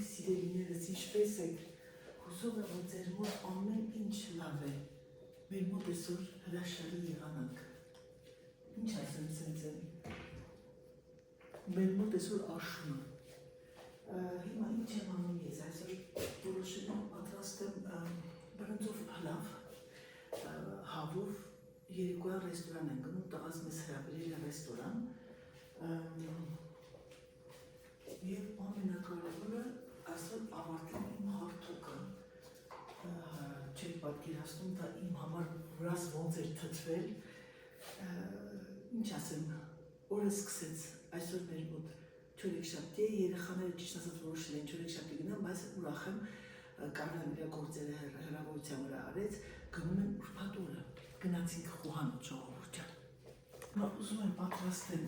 սիրելիներս ինչպես եք, հուսով եմ, որ ձեր մոտ ամեն ինչ լավ է, մեր մոտ այսօր հրաշալի եղանակ, ինչ ասեմ սենցեն, մեր մոտ այսօր աշուն է, հիմա ինչ եմ անում ես, այսօր որոշել եմ պատրաստ եմ բրնձով փլավ, հավով երեկոյան ռեստորան են գնում, տղաս մեզ հրավիրել է ռեստորան, և ամենակարևորը այսօր ավարտել իմ հարթուկը, չեք պատկերացնում, դա իմ համար վրաս ոնց էր թթվել, ինչ ասեմ, օրը սկսեց այսօր մեր մոտ չորեքշաբթի է, երեխաները ճիշտ ասած որոշել են չորեքշաբթի գնան, բայց ուրախ եմ, Կարլան իր գործերը հեռավորության վրա արեց, գնում են ուրբաթ օրը, գնացինք խոհանոց ժողովուրդ ջան։ Հիմա ուզում եմ պատրաստել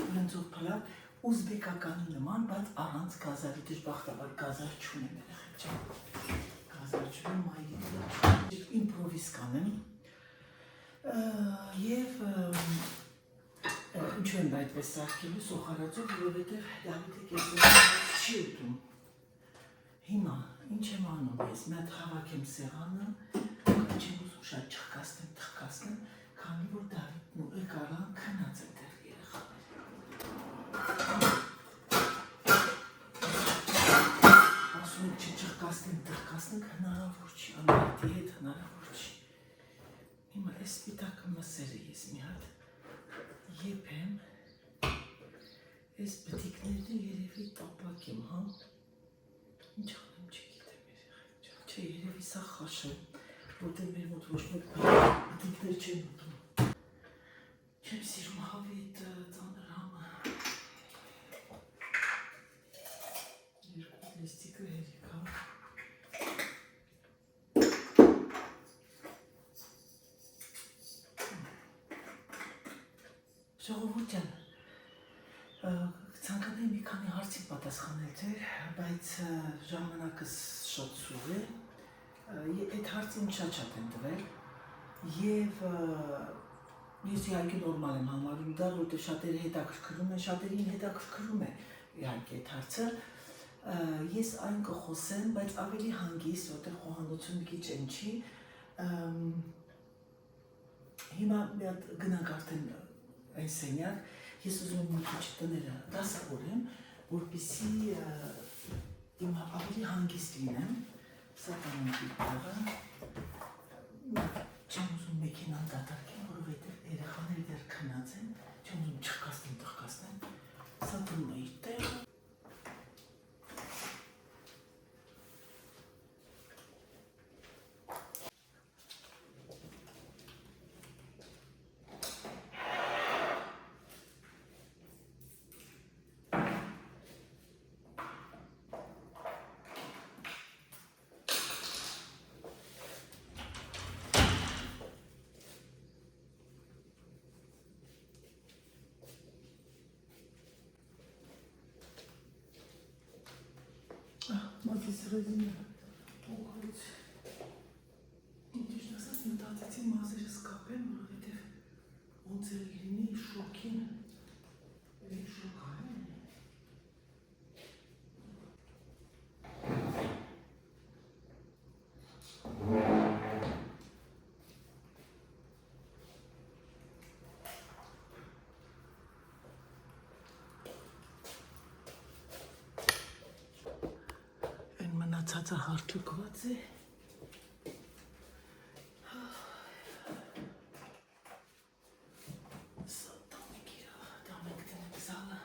բրնձով փլավ, ուզբեկականի նման, բայց առանց գազարի, դժբախտաբար գազար չունեմ երեխեք ջան, գազար չունեմ, մայրիկ իմպրովիզ կանեմ, և ինչու եմ այդպես սարքելու սոխարածով, որովհետև Դավիթը կեսարանը չի ուտում։ Հիմա, ինչ եմ անում ես, մի հատ հավաքեմ սեղանը, չեմ ուզում շատ չխկացնեմ, թխկացնեմ, քանի որ Դավիթն ու Կարլան քնած են դեռ երեխաներ։ Ասում եմ չխկացնեմ, թխկացնեմ, հնարավոր չի, անհատի հետ հնարավոր չի։ Հիմա այս սպիտակ մսերը ես մի հատ եփեմ, այս բտիկները երևի տապակ եմ, հա, ինչ անեմ չգիտեմ երեխեք ջան, չէ երևի սա խաշ է, որտեղ մեր մոտ ոչ մեկ բտիկներ չեն ուտում, չեմ սիրում հավի այդ ծանր համը, երկու լիստիկը հերիք, հա, ժողովուրդ ջան, ցանկանայի մի քանի հարցի պատասխանել ձեր, բայց ժամանակս շատ սուր է, այդ հարցին շատ են տվել և ես իհարկե նորմալ եմ համարում դա, որտեղ շատերը հետաքրքրում են, շատերին հետաքրքրում է իհարկե այդ հարցը, ես այն կխոսեմ, բայց ավելի հանգիստ, որտեղ խոհանոցում մի քիչ են չի, հիմա մի հատ գնանք արդեն այն սենյակ, ես ուզում եմ մի քիչ տները դասավորեմ, որպեսզի իմ ավելի հանգիստ լինեմ, սա տանենք իր տեղը, չեմ ուզում մեքենան դատարկեմ, որովհետև երեխաները դեռ քնած են, չեմ ուզում չխկացնեմ, թխկացնեմ, սա տնում է իր տեղը, մատիս ռեզինը փոխարից, ինչիշտ ասած մտածեցի մազերս կապեմ, որովհետև ոնց էլ լինի շոքին, այդ շոք այն է։ Մնացածը հարթուկված է, սա տանեք իրավ, տանեք տնեք զալը,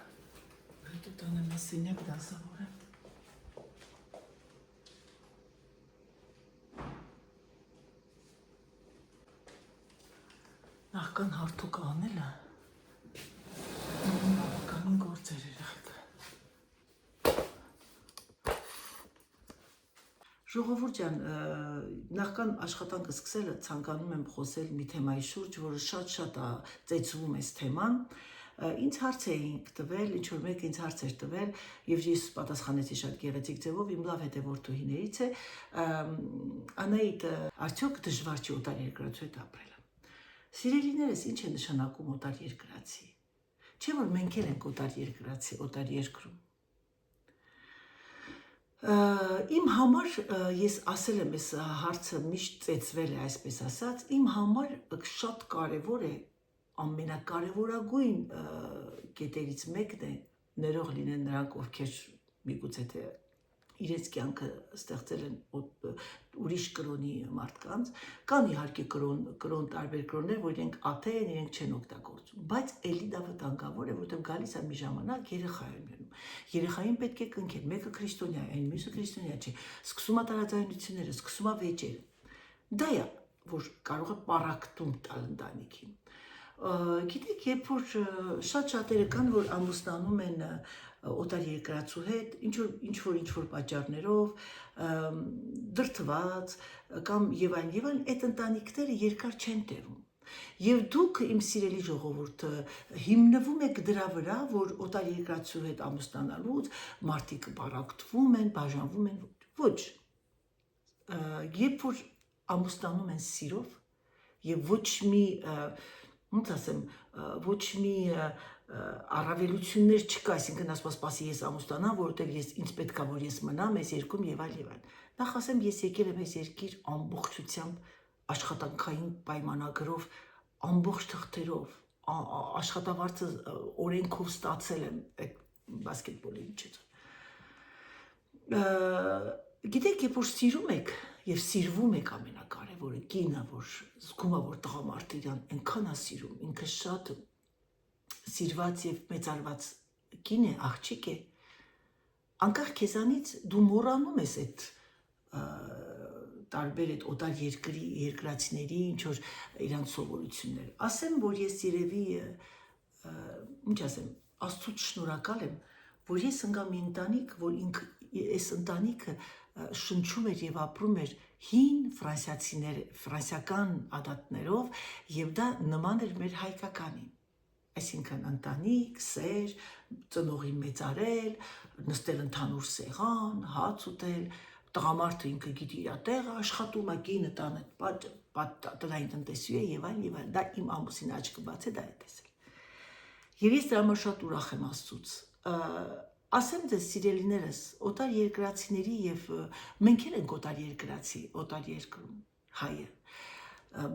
հետո տանեմ ես սենյակ դասավորեմ, նախքան հարթուկը անելը, բավականին գործեր երեխեք։ Ժողովուրդ ջան, նախքան աշխատանքը սկսելը ցանկանում եմ խոսել մի թեմայի շուրջ, որը շատ ծեծվում է թեման, ինձ հարց էինք տվել, ինչ-որ մեկ ինձ հարց էր տվել, և ես պատասխանեցի շատ գեղեցիկ ձևով, իմ լավ հետևորդուհիներից է, Անահիտ, արդյոք դժվար չի օտար երկրացու հետ ապրելը։ Սիրելիներս, ինչ է նշանակում օտար երկրացի։ Չէ՞ որ մենք էլ ենք օտար երկրացի, օտար երկրում։ Իմ համար ես ասել եմ, այս հարցը միշտ ծեծվել է, այսպես ասած, իմ համար շատ կարևոր է, ամենակարևորագույն կետերից մեկն է, ներող լինեն նրանք, ովքեր միգուցե թե իրենց կյանքը ստեղծել են ուրիշ կրոնի մարդկանց, կան իհարկե կրոն տարբեր կրոններ, որ իրենք աթեյ են, իրենք չեն օգտագործում, բայց էլի դա վտանգավոր է, որովհետև գալիս է մի ժամանակ երեխա է ունենում։ Երեխային պետք է կնքել, մեկը քրիստոնյա է, այն մյուսը քրիստոնյա չէ, սկսում է տարաձայնությունները, սկսում է վեճերը։ Դա է, որ կարող է պառակտում տալ ընտանիքին։ Գիտեք, երբ որ շատ շատերը կան, որ ամուսնանում են օտար երկրացու հետ, ինչ-որ պատճառներով, դրդված կամ եւ այլն, այդ ընտանիքները երկար չեն տևում։ Եվ դուք, իմ սիրելի ժողովուրդը, հիմնվում եք դրա վրա, որ օտար երկրացու հետ ամուսնանալուց մարդիկ պառակտվում են, բաժանվում են, ոչ։ Երբ որ ամուսնանում են սիրով եւ ոչ մի, ոնց ասեմ, ոչ մի առավելություններ չկա, այսինքն ասում սպասի ես ամուսնանամ, որովհետև ես ինձ պետք է որ ես մնամ այս երկրում եւ այլն։ Նախ ասեմ, ես եկել եմ այս երկիր ամբողջությամբ աշխատանքային պայմանագրով, ամբողջ թղթերով, աշխատավարձը օրենքով ստացել եմ այդ բասկետբոլի միջոցով։ Գիտեք, երբ որ սիրում եք եւ սիրվում եք, ամենակարևորը կինը, որ զգում է, որ տղամարդը իրան այնքան է սիրում, ինքը շատ սիրված եւ մեծարված կին է, աղջիկ է, անկախ քեզանից դու մոռանում ես այդ տարբեր այդ օտար երկրացիների ինչ որ իրանց սովորությունները։ Ասեմ, որ ես երևի, ինչ ասեմ, Աստծուց շնորհակալ եմ, որ ես ընկա մի ընտանիք, որ այս ընտանիքը շնչում էր եւ ապրում էր հին ֆրանսիական ադատներով եւ դա նման էր մեր հայկականին։ Այսինքն ընտանիք, սեր, ծնողին մեծարել, նստել ընդհանուր սեղան, հաց ուտել, տղամարդը ինքը գիտի իր տեղը աշխատում, կինը տանը տնային տնտեսուհի է եւ այլն, դա իմ ամուսինը աչքը բաց է դա է տեսել։ Եվ ես դրա համար շատ ուրախ եմ Աստծուց։ Ասեմ ձեզ, սիրելիներս, օտար երկրացիների եւ մենք էլ ենք օտար երկրացի, օտար երկրում հայը,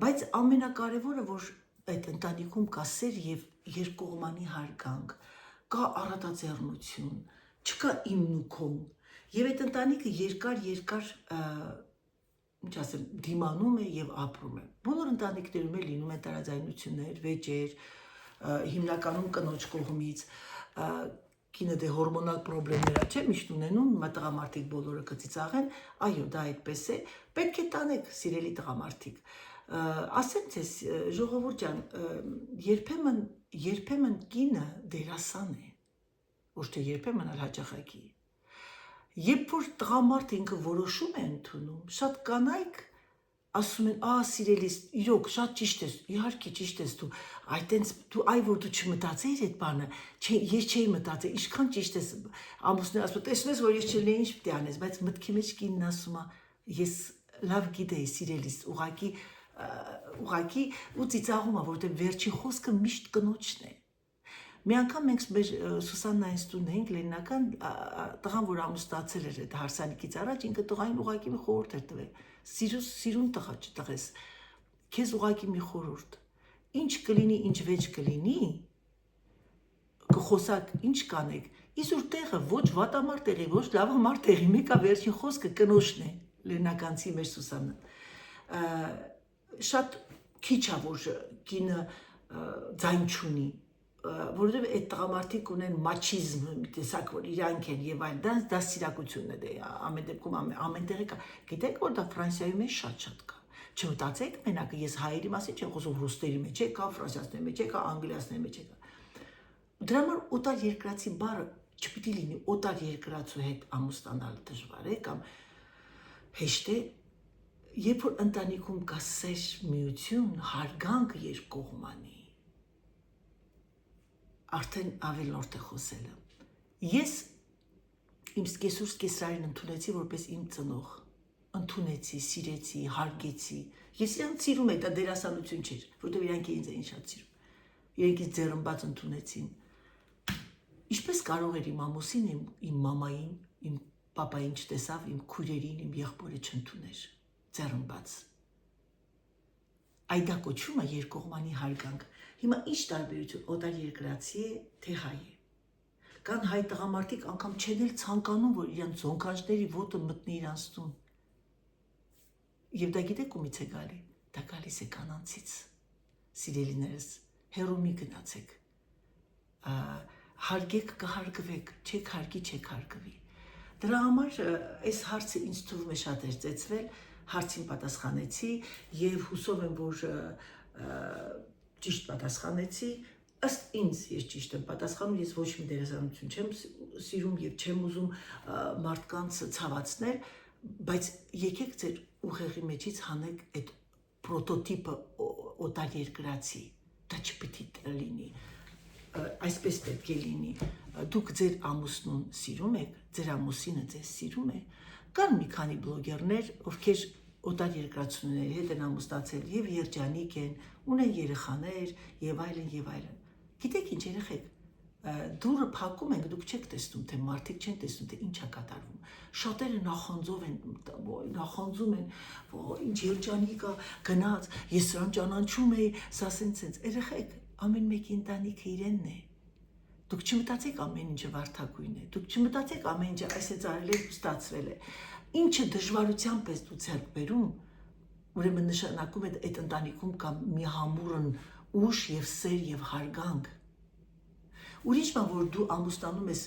բայց ամենակարևորը, որ այդ ընտանիքում կա սեր եւ երկկողմանի հարգանք, կա առատաձեռնություն, չկա իմն ու քոն, եւ այդ ընտանիքը երկար ինչ ասեմ, դիմանում է եւ ապրում է։ Բոլոր ընտանիքներում էլ լինում են տարաձայնություններ, վեճեր, հիմնականում կնոջ կողմից, կինը դե հորմոնալ պրոբլեմներ է, չէ՞, միշտ ունենում, տղամարդիկ բոլորը կծիծաղեն, այո, դա այդպես է, պետք է տանեք, սիրելի տղամարդիկ։ Ասեմ ձեզ, ժողովուրդ ջան, երբեմն կինը դերասան է, ոչ թե երբեմն այլ հաճախակի։ Երբ որ տղամարդը ինքը որոշում է ընդունում, շատ կանայք ասում են, սիրելիս, իրոք շատ ճիշտ ես, իհարկե ճիշտ ես դու, այ որ դու չմտածեիր այդ բանը, ես չէի մտածել, ինչքան ճիշտ ես, ամուսնուհին ասում է, տեսնում ես, որ ես չլինեի, ինչ պետք է անես, բայց մտքի մեջ կինն ասում է, ես լավ գիտեի, սիրելիս, ուղղակի ու ծիծաղում է, որովհետև վերջի խոսքը միշտ կնոջն է։ Մի անգամ մենք մեր Սուսաննային տունն էինք Լենինական, տղան, որ ամուսնացել էր այդ հարսանիքից առաջ, ինքը տղային ուղղակի մի խորհուրդ էր տվել։ Սիրուն տղա չտղես, քեզ ուղղակի մի խորհուրդ։ Ինչ կլինի, ինչ վեճ կլինի, կխոսակ, ինչ կանեք, իսուր տեղը ոչ վատամար տեղի, ոչ լավամար տեղի, մեկա վերջին խոսքը կնոջն է, Լենինականցի մեր Սուսաննան։ Շատ քիչ է, որ կինը ձայն չունի, որովհետև այդ տղամարդիկ ունեն մաչիզմ, մի տեսակ, որ իրանք են եւ այլն, դա սիրակությունն է, ամեն դեպքում ամեն տեղի կա։ Գիտեք, որ դա Ֆրանսիայում է շատ կա։ Չմտածեք մենակ, ես հայերի մասին չեմ խոսում, ռուսների մեջ կա, ֆրանսիացիների մեջ կա, անգլիացիների մեջ կա։ Դրա համար օտար երկրացի բառը չպիտի լինի օտար երկրացու հետ ամուսնանալ դժվար է կամ հեշտ է, երբ որ ընտանիքում կա սեր, միություն, հարգանք երկկողմանի, արդեն ավելորդ է խոսելը։ Ես իմ կեսուս կեսրային ընդունեցի որպես իմ ծնող, ընդունեցի, սիրեցի, հարգեցի։ Ես իրանք սիրում եմ, դա դերասանություն չէր, որտեղ իրանք ինձ էին շատ սիրում։ Իրանք ինձ ձեռնբաց ընդունեցին։ Ինչպես կարող էր իմ ամուսինը իմ մամային, իմ պապային չտեսավ, իմ քույրերին, իմ եղբորը չընդուներ, ձեռնբաց։ Այդ դա կոչվում է երկկողմանի հարգանք։ Հիմա ինչ տարբերություն օտար երկրացի է, թե հայ է։ Կան հայ տղամարդիկ անգամ չեն էլ ցանկանում, որ իրենց զոնքանչների ոտը մտնի իրանց տուն։ Եվ դա գիտեք ումից է գալի։ Դա գալիս է կանանցից։ Սիրելիներս, հեռու մի գնացեք։ Հարգեք կհարգվեք, չեք հարգի, չեք հարգվի։ Դրա համար այս հարցը ինձ թվում է շատ էր ծեծվել, հարցին պատասխանեցի եւ հուսով եմ, որ ճիշտ պատասխանեցի։ Ըստ ինձ ես ճիշտ եմ պատասխանում, ես ոչ մի դերասանություն չեմ սիրում եւ չեմ ուզում մարդկանց ցավացնել, բայց եկեք ձեր ուղեղի մեջից հանեք այդ պրոտոտիպը օտար երկրացի, դա չպետք է լինի, այսպես պետք է լինի, դուք ձեր ամուսնուն սիրում եք, ձեր ամուսինը ձեզ սիրում է, կան մի քանի բլոգերներ, ովքեր օտար երկրացիների հետ են ամուսնացել եւ երջանիկ են, ունեն երեխաներ եւ այլն եւ այլն։ Գիտեք ինչ երեխեք, դուրը փակում ենք, դուք չեք տեսնում, թե մարդիկ չեն տեսնում, թե ինչ է կատարվում։ Շատերը նախանձում են, ինչ երջանիկ է, գնաց, ես սրան ճանաչում էի, սա սենց։ Երեխեք, ամեն մեկի ընտանիքը իրենն է։ Դուք չմտածեք ամեն ինչը վարդագույն է, դուք չմտածեք ամեն ինչը այս է արել է, ստացվել է։ Ինչը դժվարությամբ ես դու ձեռք բերում, ուրեմն նշանակում է այդ ընտանիքում կա մի համուրն ուժ եւ սեր եւ հարգանք։ Ուրիշ բան, որ դու ամուսնանում ես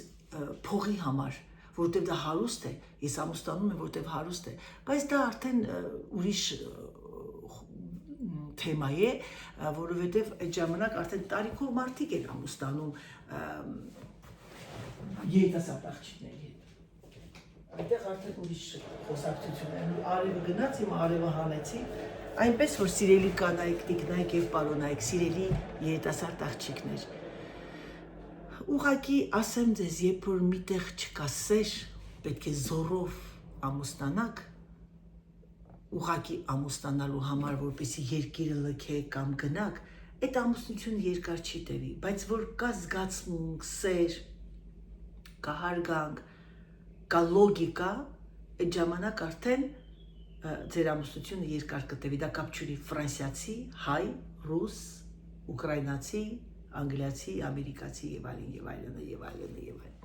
փողի համար, որտեղ դա հարուստ է, ես ամուսնանում եմ, որտեղ հարուստ է, բայց դա արդեն ուրիշ թեմա է, որովհետև այդ ժամանակ արդեն տարիքով մարդիկ են ամուսնանում երիտասարդ աղջիկների հետ։ Այնտեղ արդեն ուրիշ խոսակցություն է, արևը գնաց, հիմա արևը հանեցի, այնպես որ սիրելի կանայք, տիկնայք եւ պարոնայք, սիրելի երիտասարդ աղջիկներ, ուղղակի ասեմ ձեզ, երբ որ միտեղ չկա սեր, պետք է զորով ամուսնանաք, ուղղակի ամուսնանալու համար, որպեսզի երկիրը լքեք կամ գնաք, այդ ամուսնությունը երկար չի տևի, բայց որ կա զգացմունք, սեր, կա հարգանք, կա լոգիկա, այդ ժամանակ արդեն ձեր ամուսնությունը երկար կտևի, դա կապ չունի ֆրանսիացի, հայ, ռուս, ուկրաինացի, անգլիացի, ամերիկացի եւ այլն եւ այլն եւ այլն եւ այլն։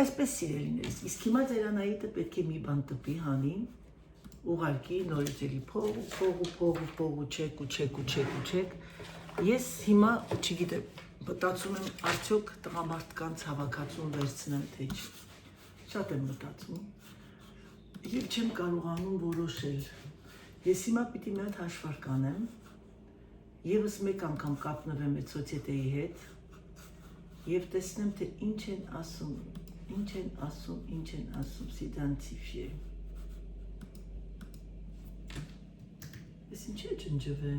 Այսպես սիրելիներս, իսկ հիմա ձեր Անահիտը պետք է մի բան տպի հանի, ուղարկի նորից էլի փող, ես հիմա չգիտեմ, մտածում եմ արդյոք տղամարդկանց հավաքածուն վերցնեմ, թե չէ, շատ եմ մտածում եւ չեմ կարողանում որոշել, ես հիմա պիտի մի հատ հաշվարկ անեմ, եւս մեկ անգամ կապնվեմ այդ սոցիետեի հետ եւ տեսնեմ, թե ինչ են ասում, սիդանտիֆիե։ Ես ինչ է ջնջվե։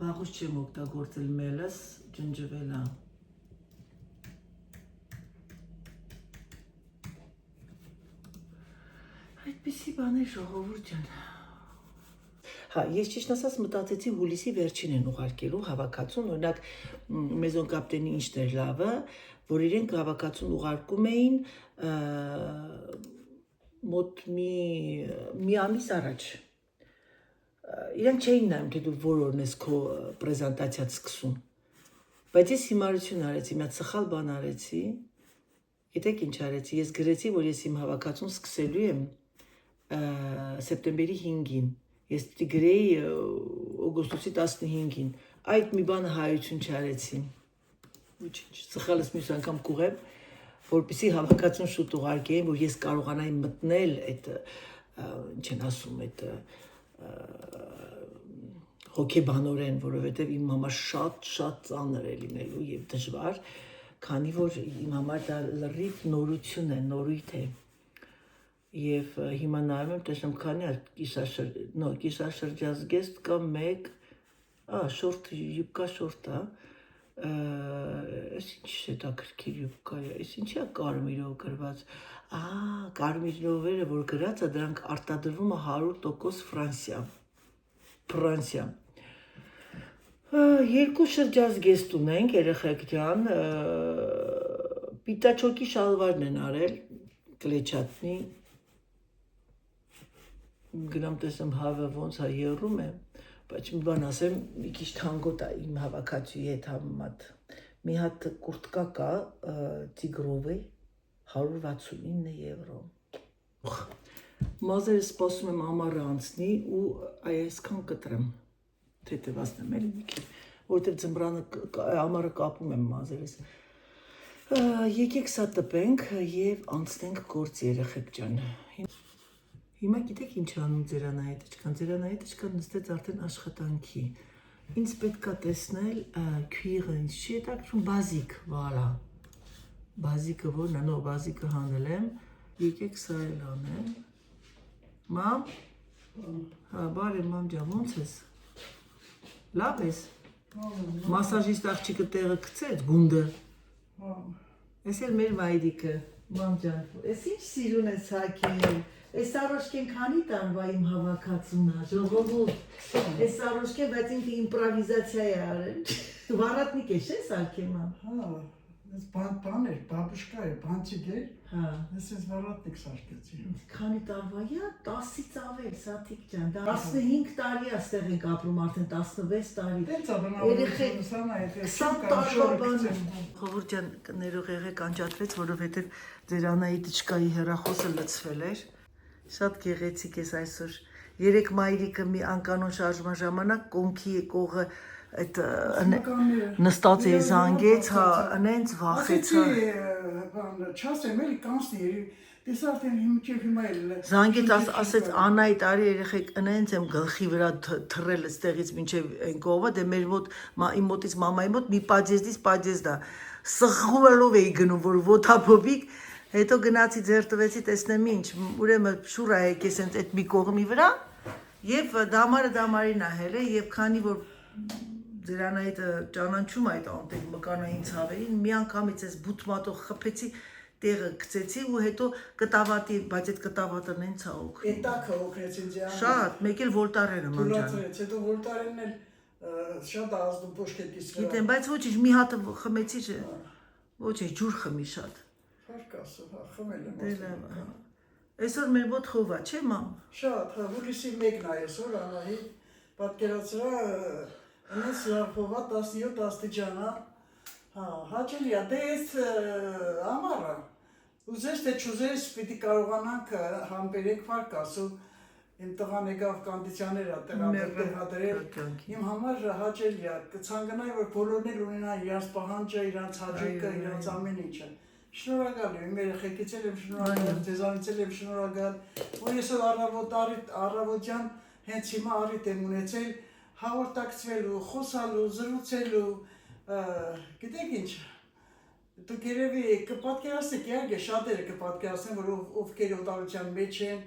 Վաղուց չեմ օգտագործել մելս, ջնջվել է։ Այդպիսի բաներ ժողովուրդ ջան։ Հա, ես ճիշտ ասած մտածեցի հուլիսի վերջին են ուղարկելու հավաքածուն, օրինակ մեզոն կապտենի ինչն էր լավը, որ իրենք հավաքածուն ուղարկում էին մոտ մի ամիս առաջ։ Իրանք չէին նայում, թե դու որ օրն ես քո պրեզենտացիադ սկսում։ Բայց ես հիմարություն արեցի, մի հատ սխալ բան արեցի։ Գիտեք ինչ արեցի, ես գրեցի, որ ես իմ հավաքածուն սկսելու եմ սեպտեմբերի 5-ին, ես պիտի գրեի օգոստոսի 15-ին, այդ մի բանը հայություն չարեցի, սխալս մյուս անգամ կուղեմ, որպեսզի հավաքածուն շուտ ուղարկեին, որ ես կարողանայի մտնել այդ, ինչ են ասում, այդ հոգեբանորեն, որովհետև իմ համար շատ ծանր է լինելու և դժվար, քանի որ իմ համար դա լրիվ նորություն է, նորույթ է։ Եվ հիմա նայում եմ, տեսնում քանի կիսաշրջազգեստ կա մեկ, շորտ, յուբկա շորտ է, ես ինչ է դա կրկիր յուբկա է, ես ինչի է կարմիրով գրված, կարմիրովերը, որ գրած է, դրանք արտադրվում է 100% Ֆրանսիա, Երկու շրջազգեստ ունենք երեխեք ջան, պիտաչոկի շալվարն են արել, կլեչատնի, գնամ տեսեմ հավը ոնց է եռում է, բայց մի բան ասեմ, մի քիչ թանգոտ է իմ հավաքածուի հետ համեմատ, մի հատ կուրտկա կա տիգրովի 169 եվրո, մազերը սպասում եմ ամառը անցնի ու այսքան կտրեմ, թեթևացնեմ էլի մի քիչ, որտեղ ձմռանը ամառը կապում եմ մազերս, եկեք սա տպենք և անցնենք գործ երեխեք ջան, հիմա գիտեք ինչ անում ձերանահետիչկան, ձերանահետիչկան նստեց արդեն աշխատանքի, ինձ պետք է տեսնել քույրը, ինձ չի հետաքրքրում բազիկ, վալա, բազիկը որն է, նո բազիկը հանել եմ, եկեք սա էլ անեմ, մամ, բարև մամ ջան, ոնց ես, լավ ես, մասաժիստ աղջիկը տեղը գցեց, գունդը, ես էլ մեր մայրիկը, մամ ջան, ես ինչ սիրուն ես հակել, ես առոշկեն քանի տարվա իմ հավաքածուն է, ժողովուրդ, ես առոշկեն, բայց ինքը իմպրովիզացիա է արել, վառատնիկ է, չես արկել մամ, Ես բան էր, բաբուշկա էր, բանցիկ էր, ես ես վառատնիկ սարկեցի։ Քանի տարվա է, 10-ից ավել, Սաթիկ ջան, 15 տարի աստեղ ենք ապրում, արդեն 16 տարի։ Դենց է բնավորություն սանա, եթե 20 տարվա բան։ Խորհուրդ ջան, ներող եղեք անջատվեց, որովհետև ձեր անահիտիչկայի հեռախոսը լցվել էր։ Շատ գեղեցիկ ես այսօր։ Երեք մայրիկը մի անկանոն շարժման ժամանակ կոնքի կողը այդ նստած էի զանգեց, հա, նենց վախեցա։ Չասեմ, էլի կանցնի, ես արդեն հիմա էլ Զանգեց, ասեց Անայի տարի երեխեք նենց եմ գլխի վրա թռել այստեղից մինչև այն կողմը, դե մեր մոտ իմ մոտից մամայի մոտ մի պաջեզդից պաջեզդա։ Սխվելով էի գնում, որ ոտափոփիկ, հետո գնացի ձեռ տվեցի, տեսնեմ ինչ, ուրեմն շուրա եկես այդ մի կողմի վրա, եւ դամարին ահել է, եւ քանի որ Ձերանայիթը ճանաչում այդ անտեղ մկանային ցավերին, մի անգամից ես բութմատով խփեցի, տեղը գցեցի ու հետո կտավատի, բայց այդ կտավատը նենց է օգնում։ Այդ տակը օգնեցին ձեան։ Շատ, մեկ էլ վոլտարենը ման ջան։ Հետո վոլտարենն էլ շատ ազդում պոշկետից վրա։ Գիտեմ, բայց ոչինչ, մի հատը խմեցի, ոչինչ, ջուր խմի շատ։ Փառք Աստծո, խմել եմ։ Այսօր մեր մոտ խովա, չէ՞ մամ։ Շատ, հուլիսի 1-ն է այսօր, Անահի պատկերացրա Անես լարփովա 17 աստիճանա, հաճելի է, դե ես ամառը, ուզես թե չուզես պիտի կարողանանք համբերեք Փառք Աստծո, իմ տղան եկավ կոնդիցիոներ է տեղադրել, իմ համար հաճելի է, կցանկանայի, որ բոլորն էլ ունենան իրանց պահանջը, իրանց հաճույքը, իրանց ամեն ինչը։ Շնորհակալ եմ, իմ երեխեքից էլ եմ շնորհակալ, ձեզանից էլ եմ շնորհակալ, որ ես առավոտյան հենց հիմա առիթ եմ ունեցել հաղորդակցվելու, խոսալու, զրուցելու, գիտեք ինչ, դուք երևի կպատկերացնեք, իհարկե շատերը կպատկերացնեն, որ ովքեր օտարության մեջ են,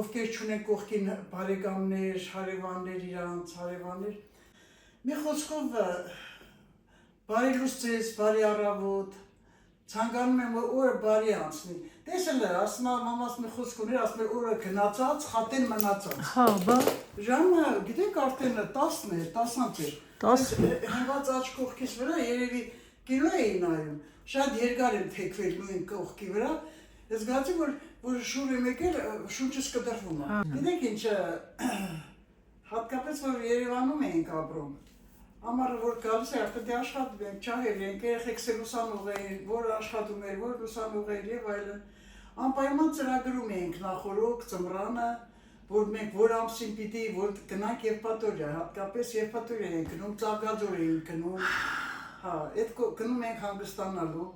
ովքեր չունեն կողքին բարեկամներ, հարևաններ իրանց, հարևաններ։ Մի խոսքով բարի լույս ձեզ, բարի առավոտ, ցանկանում եմ, որ օրը բարի անցնի։ Տեսել է, ասում եմ, մամաս մի խոսք ուներ, ասում եմ, օրը գնացած, խատեն մնացած։ Հա, բա։ Ժամը, գիտեք, արդեն 10-ն է, 10-անց էր։ 10 հենված աջ կողքիս վրա երևի կինո էի նայում, շատ երկար եմ թեքվել նույն կողքի վրա, ես զգացի, որ շուր եմ եկել, շունչս կտրվում է։ Գիտեք ինչ, հատկապես, որ Երևանում էինք ապրում, ամառը որ գալիս է, արդեն դե աշխատում ենք, չահել ենք, երեխեքս էլ ուսանող էին, որ աշխատում էր, որ ուսանող էր եւ այլն։ Անպայման ծրագրում էինք նախորոք ծմռանը, որ մենք որ ամսին պիտի որ գնանք Եվպատորիա, հատկապես Եվպատորիա ենք գնում, Ծաղկաձոր էինք գնում, հա, այդ գնում ենք հանգստանալու։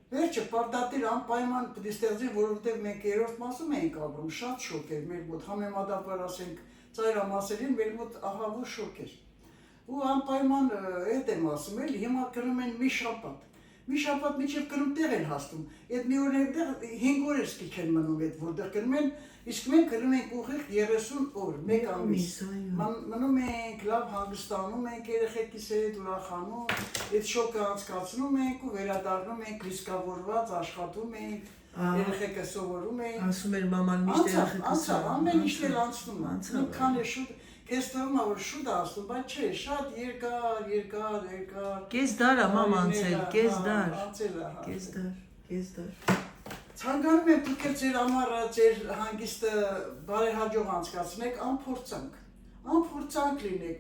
Վերջը պարտադիր անպայման պիտի ստեղծենք, որովհետև մենք երրորդ մասում էինք ապրում, շատ շոկ էր մեր մոտ, համեմատաբար ասենք ծայրամասերին մեր մոտ ահավոր շոկ էր։ Ու անպայման այդ եմ ասում էլի, հիմա գնում են մի շաբաթ միջև գնում տեղ են հասնում, այդ մի օր այնտեղ 5 օր էսկիք են մնում այդ որտեղ գնում են, իսկ մենք գնում ենք ուղիղ 30 օր, մեկ ամիս, մնում ենք, լավ հանգստանում ենք, երեխեքիս հետ ուրախանում, այդ շոկը անցկացնում ենք ու վերադառնում ենք ռիսկավորված, աշխատում ենք, երեխեքը սովորում ենք, ասում էր մաման միշտ երեխեքը ամեն ինչ էլ անցնում է, քան է շուտ, Կես դարում որ շուտ ասում, բայց չէ, շատ երկար։ Կես դար է մամ անցել, կես դար։ Անցել է, Կես դար։ Ցանկանում եմ դուք էլ ձեր ամառը, ձեր հանգիստը բարեհաջող անցկացնեք, անփորձանք լինեք,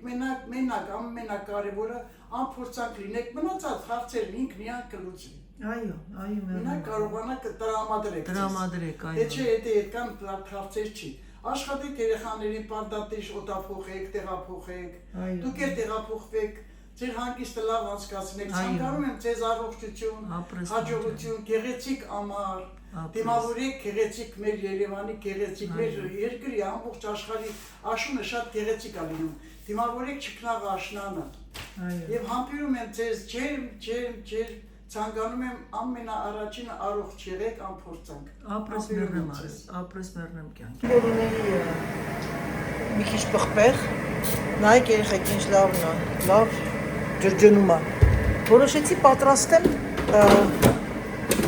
մենակ ամենակարևորը անփորձանք լինեք, մնացած հարցերն ինքն իրանք կլուծի։ Այո, Մենակ կարողանաք տրամադրեք։ Տրամադրեք, այո։ Թե չէ, այդքան հարցեր չի։ Աշխատեք երեխաներին պարտադիր օտափոխեք, տեղափոխեք։ Դուք էլ տեղափոխվեք, ձեր հանգիստը լավ անցկացնեք։ Ցանկանում եմ ձեզ առողջություն, հաջողություն, գեղեցիկ ամառ, դիմավորեք գեղեցիկ մեր Երևանի, գեղեցիկ մեր երկրի, ամբողջ աշխարհի աշունը շատ գեղեցիկ է լինում։ Դիմավորեք չքնաղ աշնանը։ Եվ համբերում եմ ձեզ ջերմ ցանկանում եմ ամենաառաջինը առողջ եղեք, անփորձանք։ Ապրես մեռնեմ կյանքի։ Որոնելի մի քիչ պղպեղ, նայեք երեխեք ինչ լավն է, լավ ջրջնում է։ Որոշեցի պատրաստեմ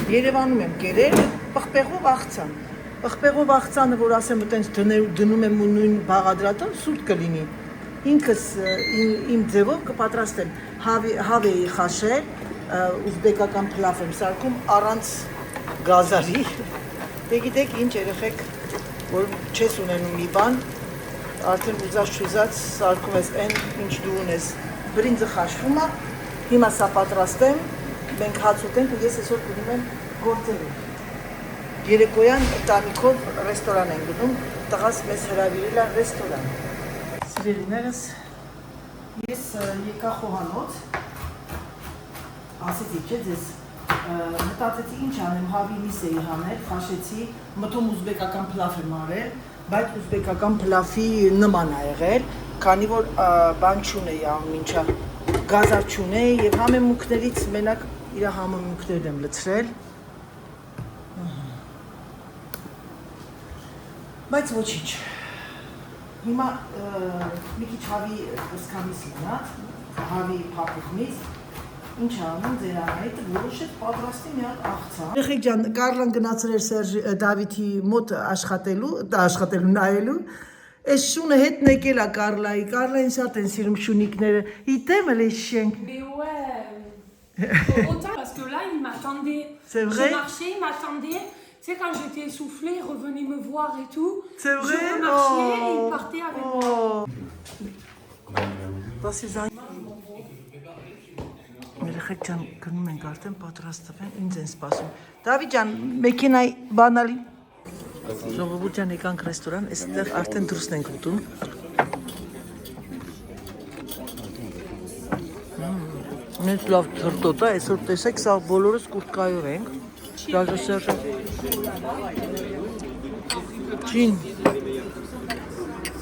Երևանում եմ կերել պղպեղով աղցան։ Պղպեղով աղցանը, որ ասեմ այտենց դնում եմ ու նույն բաղադրատում սուրճ կլինի։ Ինքս իմ ձևով կպատրաստեմ հավ էի խաշել, ուզբեկական փլավ եմ սարքում առանց գազարի։ Դե գիտեք ինչ երեխեք, որ չես ունենում մի բան, արդեն ուզած սարքում ես այն ինչ դու ունես։ Բրինձը խաշվում է, հիմա սա պատրաստեմ, մենք հաց ուտենք ու ես այսօր գնում եմ գործերում։ Երեկոյան տանիքով ռեստորան ենք գնում, տղաս մեզ հրավիրել է ռեստորան։ Սիրելիներս, ես եկա խոհանոց, ասեցի չէ ձեզ, մտածեցի ինչ անեմ, հավի միս էի հանել, խաշեցի, մտում ուզբեկական փլավ եմ արել, բայց ուզբեկական փլավի նման է եղել, քանի որ բան չունեի ամինչա, գազար չունեի եւ համեմունքներից մենակ իր համեմունքներն եմ լցրել, բայց ոչինչ, հիմա մի քիչ հավի սկամիս լինած, հավի փափուկմիս, ինչ անում ձեր անայիթը որոշեց պատրաստի մի հատ աղցան։ Երեխեք ջան, Կարլան գնացել էր Սերժ Դավիթի մոտ աշխատելու նայելու։ Այս շունը հետն եկել է Կարլայի, Կարլային շատ են սիրում շունիկները։ Իտեմ էլ այս շենք։ Mais ouais. Autant parce que là, il m'attendait. C'est vrai? Je marchais, il m'attendait. Tu sais, quand j'étais essoufflée, il revenait me voir et tout. C'est vrai? Je remarchais et il partait avec moi. Երեխեք ջան, գնում ենք արդեն պատրաստվել, ինձ են սպասում։ Դավիթ ջան, մեքենայի բանալի։ Ժողովուրդ ջան, եկանք ռեստորան, այստեղ արդեն դուրսն ենք ուտում։ Մենք լավ թրտոտ է, այսօր տեսեք, սա բոլորս կուրտկայով ենք։ Դաժե Սերժը։ Ջին,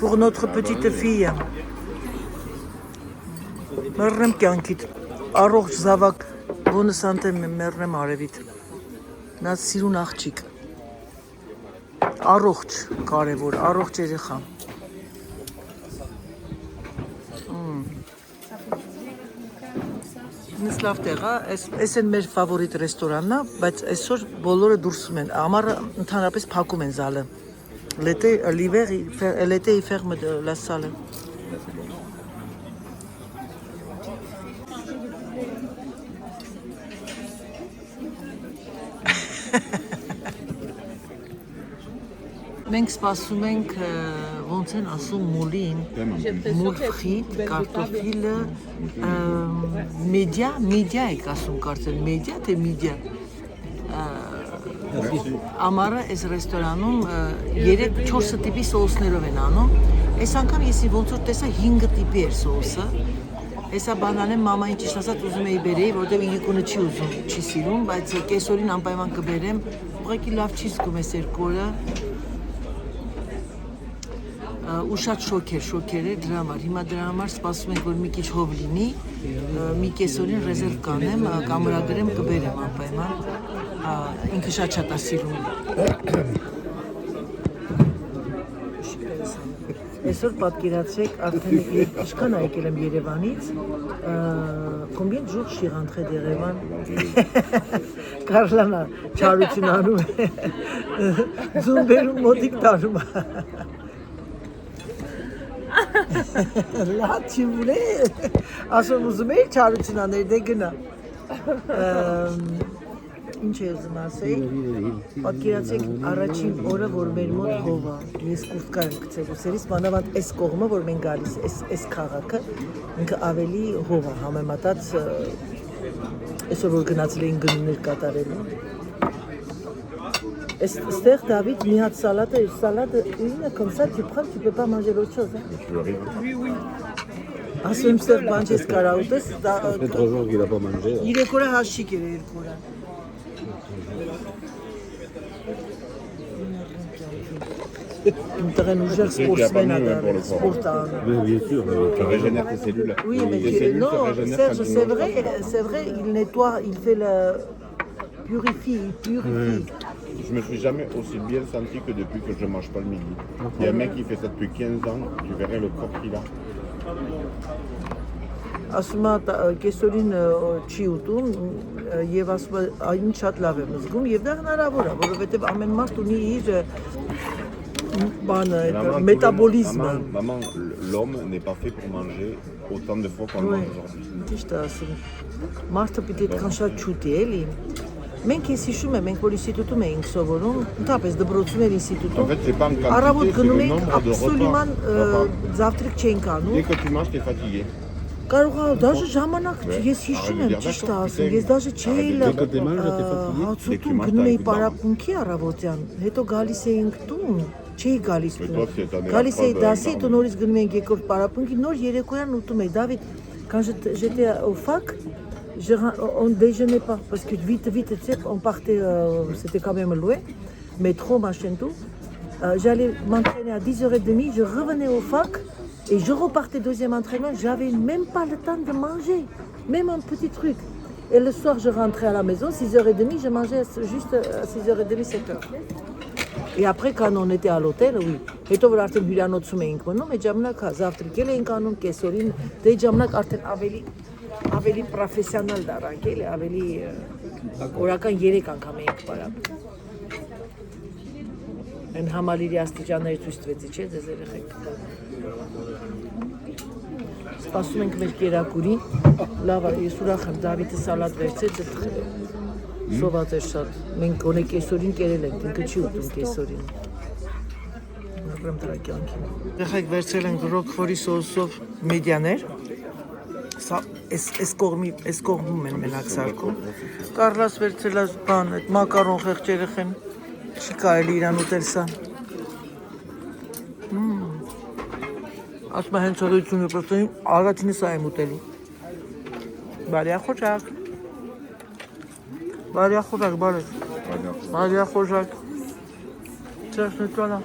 pour notre petite fille։ Մեռնեմ կյանքիդ։ Առողջ զավակ, բոնս անտեմ մեռնեմ արևիտ, նա սիրուն աղջիկ, առողջ կարևոր, առողջ երեխա։ Նես լավ տեղ է, այս են մեր ֆավորիտ ռեստորանն է, բայց այսօր բոլորը դուրսում են, ամառը ընդհանրապես փակում են զալը։ L'été il ferme la salle։ Մենք սպասում ենք ոնց են ասում մուլին, մուլ ֆրիտ, կարտոֆիլը, մեդիա եք ասում կարծել, մեդիա թե միդիա։ Ամառը այս ռեստորանում 3-4 տիպի սոուսներով են անում։ Այս անգամ ես ոնց որ տեսա 5 տիպի էր սոուսը։ Հեսա բանալեմ մամային ճիշտ ասած ուզում էի բերեի, որտեղ իրիկունը չի ուզում, չի սիրում, բայց կեսօրին անպայման կբերեմ, ուղղակի լավ չի զգում այս երկու օրը։ Ու շատ շոքեր էր դրա համար, հիմա դրա համար սպասում ենք, որ մի քիչ հով լինի, մի կեսօրին ռեզերվ կանեմ, կամերագրեմ, կբերեմ անպայման, ինքը շատ է սիրում։ Այսօր պատկերացրեք, արդեն ինչքան է եկել եմ Երևանից, combien de jours je suis rentrée d'Erevan? Կարլանա չարություն անում է, ձումբերում մոտիկ տանում է։ Լա չիվուլե։ Ասում ուզում էի չարություն անել, դե գնա։ Ինչ է ուզում ասեի։ Պատկերացեք առաջին օրը, որ մեր մոտ հով է, ես կուրտկա եմ գցել ուսերից, մանավանդ այս կողմը, որ մենք գալիս, այս քաղաքը, ինքը ավելի հով է, համեմատած այսօր որ գնացել էին գնումներ կատարելու։ Այստեղ Դավիթ մի հատ սալատը une comme ça tu prends tu peux pas manger autre chose. Ասում եմ ստեղ բան չես կարա ուտես, դա 3 jours qu'il a pas mangé. 3 օրը հաշիկ էր 2 օրը։ Ինտերեն ուժեղ սպորտսմեն ա դառել, սպորտ անում։ Mais bien sûr. Tu régénères tes cellules. Oui, mais Tes cellules non, se régénèrent Serge, quand tu c'est vrai, il nettoie, il fait le purifie, il purifie. Je me suis jamais aussi bien senti que depuis que je mange pas le midi. Il y a un mec qui fait ça depuis 15 ans, tu verrais le corps qu'il a. Ասում է կեսօրին չի ուտում եւ ասում է այն շատ լավ եմ զգում եւ դա հնարավոր է, որովհետեւ ամեն մարդ ունի իր բանը, մետաբոլիզմը։ Maman, l'homme n'est pas fait pour manger autant de fois qu'on le mange aujourd'hui. Ճիշտ է ասում։ Մարդը պիտի այդքան շատ չուտի, էլի։ Մենք ես հիշում եմ, մենք որ ինստիտուտում էինք սովորում, ընդհանրապես դպրոցում էր ինստիտուտում։ En fait, c'est pas en quantité, Առավոտ c'est գնում le էինք, nombre de absolument repas. զավտրիկ չէինք անում։ Dès que tu manges, t'es fatigué. Կարող է դաժե ժամանակ ես հիշում եմ, ճիշտ է ասում, ես դաժե չէի հացուտում գնում էի պարապմունքի առավոտյան, հետո գալիս էինք տուն, չէի գալիս տուն, գալիս էի դասի, հետո նորից գնում էինք երկրորդ պարապմունքի, նոր երեկոյան ուտում էի, Դավիթ, quand j'étais au fac, on déjeunait pas, parce que vite, tu sais, on partait, c'était quand même loin, métro, machin tout, j'allais m'entraîner à 10h30, je revenais au fac, et je repartais deuxième entraînement, j'avais même pas le temps de manger, même un petit truc. Et le soir, je rentrais à la maison, 6h30, je mangeais juste à 6h30, 7h. Et après, quand on était à l'hôtel, oui. Et tout le monde հյուրանոցում էինք մնում, այդ ժամանակ զավտրիկել էինք անում կեսօրին, դե այդ ժամանակ արդեն ավելի պրոֆեսիոնալ դառանք, էլի, ավելի օրական 3 անգամ էինք պարապում։ Այն համալիրի աստիճանները ցույց տվեցի, չէ՞, ձեզ երեխեք։ Սպասում ենք մեր կերակուրի, լավ է, ես ուրախ եմ, Դավիթը սալատ վերցեց, սոված էր շատ, մենք գոնե կեսօրին կերել ենք, ինքը չի ուտում կեսօրին։ Ուրեմ դրա կյանքին։ Երեխեք վերցրել ենք ռոկֆորի սոսով մեդիաներ, այս կողմում են մենակ սարքում, Կարլաս վերցրել է բան, այդ մակարոն խեղճ երեխեն, չի կարելի իրան ուտել սա։ Ասում է հենց հղիությունը պրոստը առաջինը սա եմ ուտելու։ Բարյախոջակ։ Բարյախոջակ, բարև։ Բարյախոջակ։ Չես նետվանա։